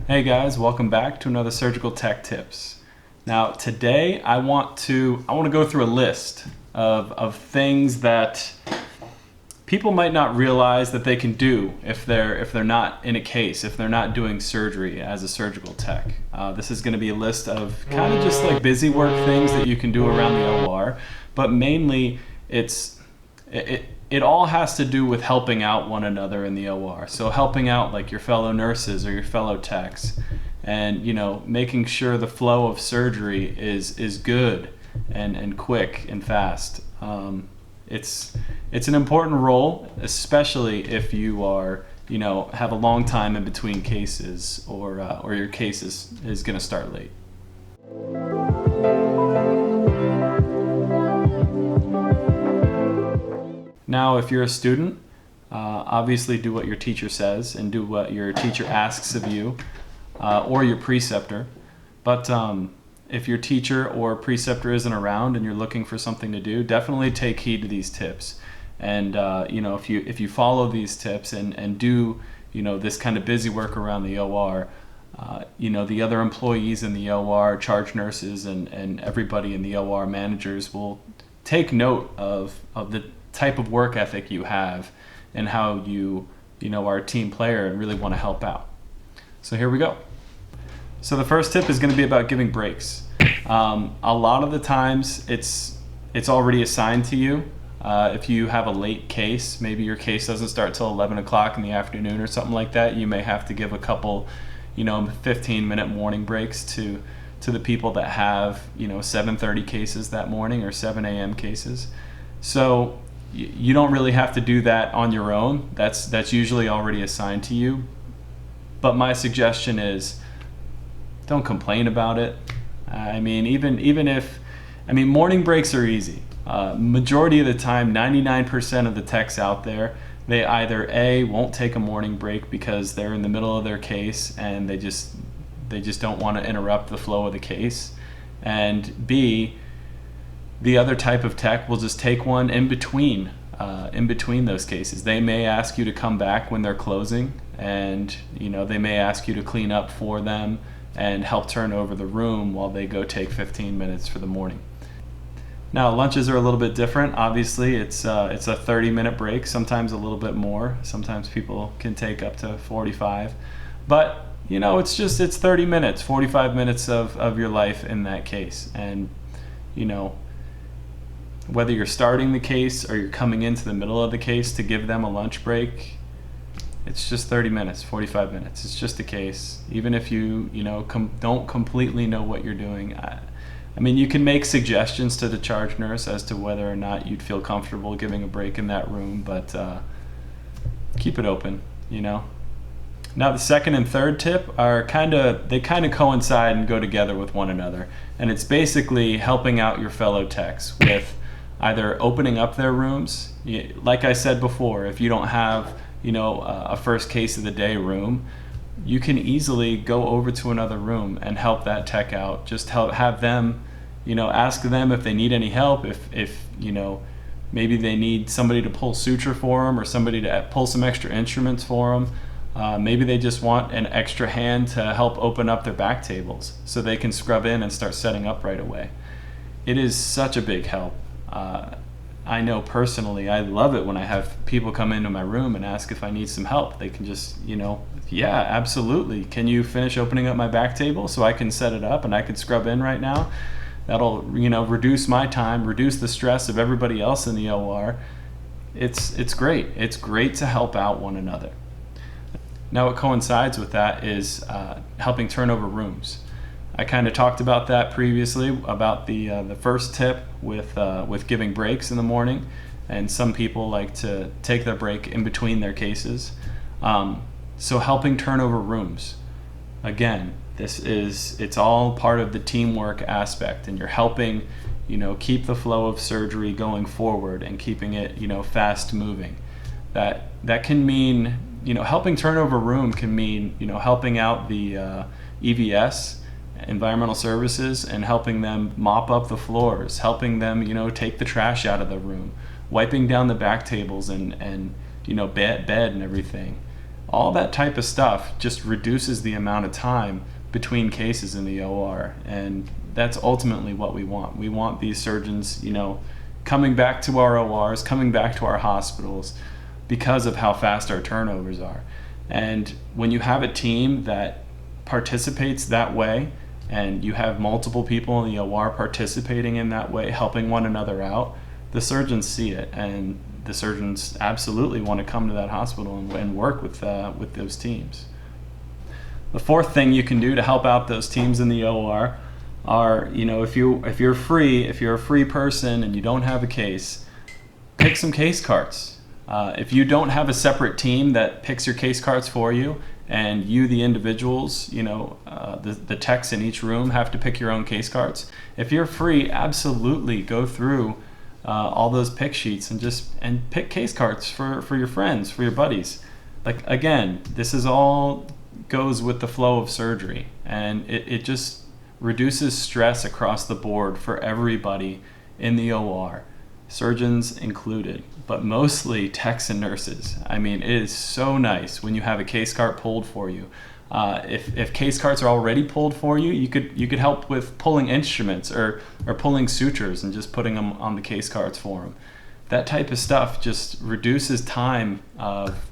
Hey guys, welcome back to another Surgical Tech Tips. Now today I want to go through a list of things that people might not realize that they can do if they're not in a case, if they're not doing surgery as a surgical tech. This is going to be a list of kind of just like busy work things that you can do around the OR, but mainly it all has to do with helping out one another in the OR. So helping out like your fellow nurses or your fellow techs, and making sure the flow of surgery is good and quick and fast. It's an important role, especially if you are have a long time in between cases, or your case is going to start late. Now, if you're a student, obviously do what your teacher says and do what your teacher asks of you, or your preceptor. But if your teacher or preceptor isn't around and you're looking for something to do, definitely take heed to these tips. And if you follow these tips and do this kind of busy work around the OR, the other employees in the OR, charge nurses, and everybody in the OR, managers, will take note of the type of work ethic you have and how you are a team player and really want to help out. So here we go. So the first tip is going to be about giving breaks. A lot of the times it's already assigned to you. If you have a late case, maybe your case doesn't start till 11 o'clock in the afternoon or something like that, you may have to give a couple 15-minute morning breaks to the people that have 7:30 cases that morning or 7 a.m. cases. So you don't really have to do that on your own. That's usually already assigned to you. But my suggestion is, don't complain about it. Morning breaks are easy. Majority of the time, 99% of the techs out there, they either A, won't take a morning break because they're in the middle of their case and they just don't want to interrupt the flow of the case, and B, the other type of tech will just take one in between those cases. They may ask you to come back when they're closing, and they may ask you to clean up for them and help turn over the room while they go take 15 minutes for the morning. Now, lunches are a little bit different. Obviously, it's a 30-minute break, sometimes a little bit more. Sometimes people can take up to 45. But, it's 30 minutes, 45 minutes of your life in that case. And, whether you're starting the case or you're coming into the middle of the case to give them a lunch break, it's just 30 minutes, 45 minutes. It's just a case. Even if you don't completely know what you're doing, you can make suggestions to the charge nurse as to whether or not you'd feel comfortable giving a break in that room, but keep it open, Now, the second and third tip are kind of coincide and go together with one another, and it's basically helping out your fellow techs with either opening up their rooms. Like I said before, if you don't have a first case of the day room, you can easily go over to another room and help that tech out. Just have them, ask them if they need any help, if maybe they need somebody to pull suture for them or somebody to pull some extra instruments for them. Maybe they just want an extra hand to help open up their back tables so they can scrub in and start setting up right away. It is such a big help. I know personally, I love it when I have people come into my room and ask if I need some help. They can just, yeah, absolutely. Can you finish opening up my back table so I can set it up and I can scrub in right now? That'll, reduce my time, reduce the stress of everybody else in the OR. It's great. It's great to help out one another. Now, what coincides with that is helping turn over rooms. I kind of talked about that previously, about the first tip with giving breaks in the morning, and some people like to take their break in between their cases. So helping turn over rooms, again, it's all part of the teamwork aspect, and you're helping keep the flow of surgery going forward and keeping it fast moving. That can mean helping turn over room can mean helping out the EVS, environmental services, and helping them mop up the floors, helping them take the trash out of the room, wiping down the back tables and bed and everything. All that type of stuff just reduces the amount of time between cases in the OR, and that's ultimately what we want. We want these surgeons, coming back to our ORs, coming back to our hospitals because of how fast our turnovers are. And when you have a team that participates that way, and you have multiple people in the OR participating in that way, helping one another out, the surgeons see it, and the surgeons absolutely want to come to that hospital and work with those teams. The fourth thing you can do to help out those teams in the OR are, if you're a free person and you don't have a case, pick some case cards. If you don't have a separate team that picks your case cards for you, and you, the individuals, the techs in each room have to pick your own case cards. If you're free, absolutely go through all those pick sheets and pick case cards for your friends, for your buddies. Like, again, this is all goes with the flow of surgery, and it just reduces stress across the board for everybody in the OR, surgeons included, but mostly techs and nurses. I mean, it is so nice when you have a case cart pulled for you. If case carts are already pulled for you, you could help with pulling instruments or pulling sutures and just putting them on the case carts for them. That type of stuff just reduces time of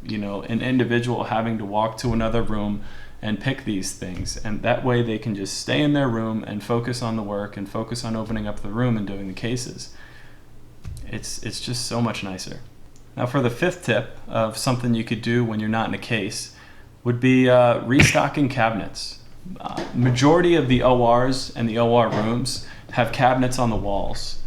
an individual having to walk to another room and pick these things, and that way they can just stay in their room and focus on the work and focus on opening up the room and doing the cases. It's just so much nicer. Now, for the fifth tip of something you could do when you're not in a case would be restocking cabinets. Majority of the ORs and the OR rooms have cabinets on the walls.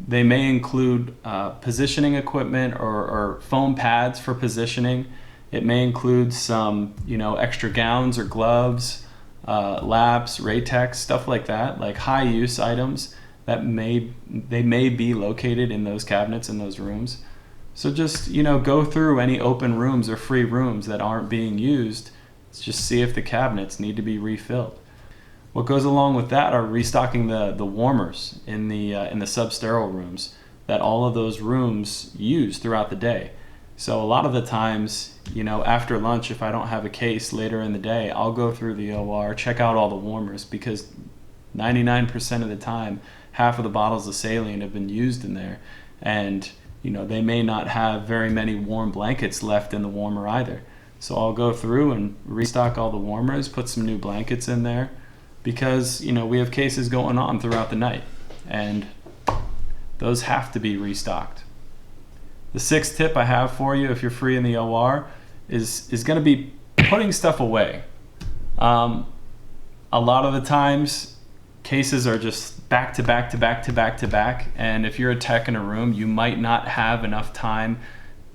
They may include positioning equipment or foam pads for positioning. It may include some, extra gowns or gloves, laps, Ratex, stuff like that, like high use items that may be located in those cabinets in those rooms. So just, go through any open rooms or free rooms that aren't being used. Just see if the cabinets need to be refilled. What goes along with that are restocking the warmers in the substerile rooms that all of those rooms use throughout the day. So a lot of the times, after lunch, if I don't have a case later in the day, I'll go through the OR, check out all the warmers, because 99% of the time, half of the bottles of saline have been used in there, and they may not have very many warm blankets left in the warmer either. So I'll go through and restock all the warmers, put some new blankets in there, because we have cases going on throughout the night, and those have to be restocked. The sixth tip I have for you if you're free in the OR is going to be putting stuff away. A lot of the times cases are just back to back to back to back to back, and if you're a tech in a room, you might not have enough time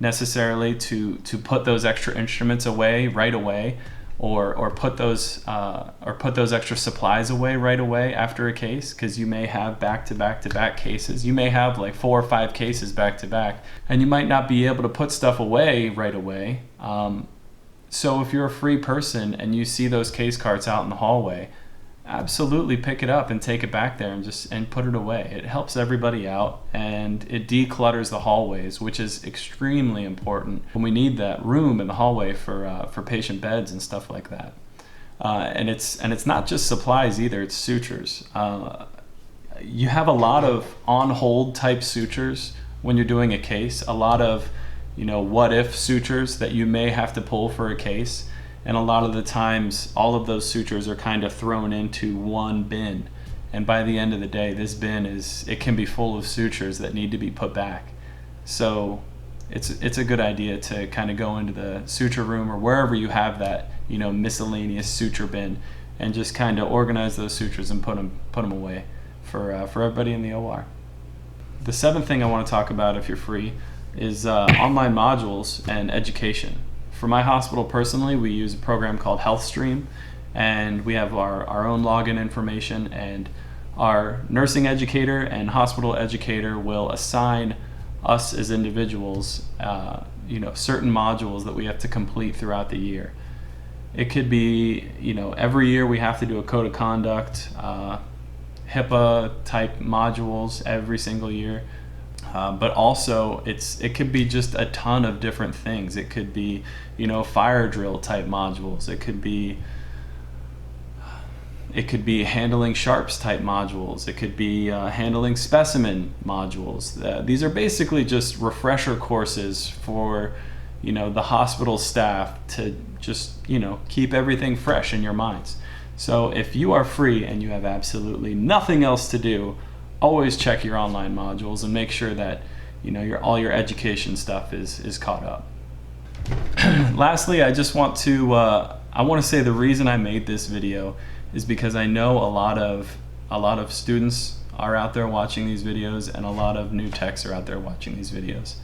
necessarily to put those extra instruments away right away, or put those extra supplies away right away after a case, because you may have back to back to back cases. You may have like 4 or 5 cases back to back, and you might not be able to put stuff away right away. So if you're a free person and you see those case carts out in the hallway, absolutely pick it up and take it back there and put it away. It helps everybody out, and it declutters the hallways, which is extremely important when we need that room in the hallway for patient beds and stuff like that. And it's not just supplies either, it's sutures. You have a lot of on hold type sutures when you're doing a case, a lot of what if sutures that you may have to pull for a case. And a lot of the times, all of those sutures are kind of thrown into one bin. And by the end of the day, this bin it can be full of sutures that need to be put back. So it's a good idea to kind of go into the suture room or wherever you have that, miscellaneous suture bin, and just kind of organize those sutures and put them away for everybody in the OR. The seventh thing I want to talk about, if you're free, is online modules and education. For my hospital personally, we use a program called HealthStream, and we have our own login information, and our nursing educator and hospital educator will assign us as individuals certain modules that we have to complete throughout the year. It could be, every year we have to do a code of conduct, HIPAA type modules every single year. But also it could be just a ton of different things. It could be, you know, fire drill type modules. It could be handling sharps type modules. It could be handling specimen modules. These are basically just refresher courses for, you know, the hospital staff to just, you know, keep everything fresh in your minds. So if you are free and you have absolutely nothing else to do, always check your online modules and make sure that, you know, all your education stuff is caught up. Lastly, I just want to I want to say the reason I made this video is because I know a lot of students are out there watching these videos, and a lot of new techs are out there watching these videos,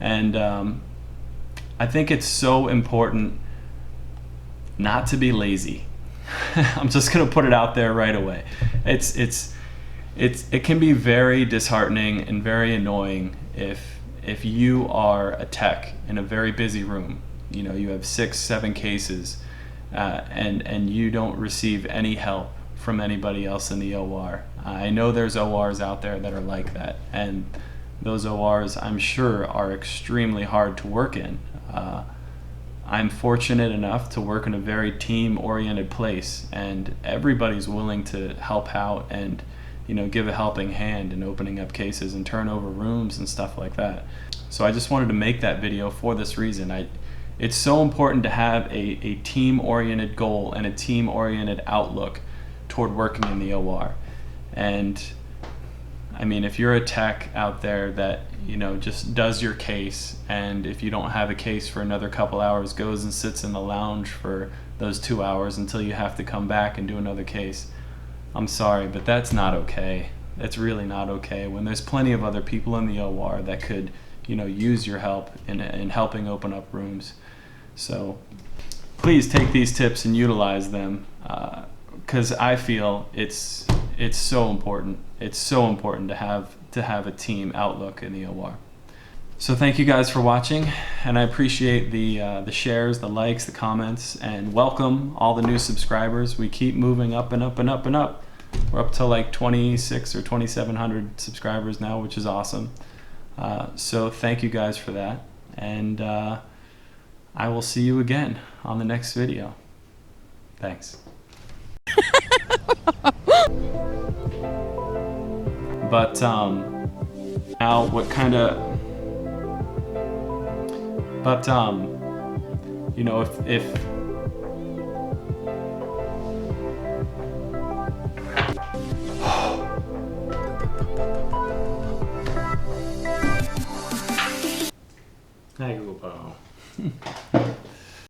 and I think it's so important not to be lazy. I'm just gonna put it out there right away. It can be very disheartening and very annoying if you are a tech in a very busy room. You know, you have 6-7 cases, and you don't receive any help from anybody else in the OR. I know there's ORs out there that are like that, and those ORs, I'm sure, are extremely hard to work in. I'm fortunate enough to work in a very team-oriented place, and everybody's willing to help out and, you know, give a helping hand in opening up cases and turn over rooms and stuff like that. So I just wanted to make that video for this reason. It's so important to have a team-oriented goal and a team-oriented outlook toward working in the OR. And I mean, if you're a tech out there that, you know, just does your case, and if you don't have a case for another couple hours, goes and sits in the lounge for those 2 hours until you have to come back and do another case, I'm sorry, but that's not okay. That's really not okay when there's plenty of other people in the OR that could, you know, use your help in helping open up rooms. So please take these tips and utilize them, because I feel it's so important. It's so important to have a team outlook in the OR. So thank you guys for watching, and I appreciate the shares, the likes, the comments, and welcome all the new subscribers. We keep moving up and up and up and up. We're up to like 26 or 2,700 subscribers now, which is awesome. So thank you guys for that, and I will see you again on the next video. Thanks. But now what kind of, but you know, if Hi Google.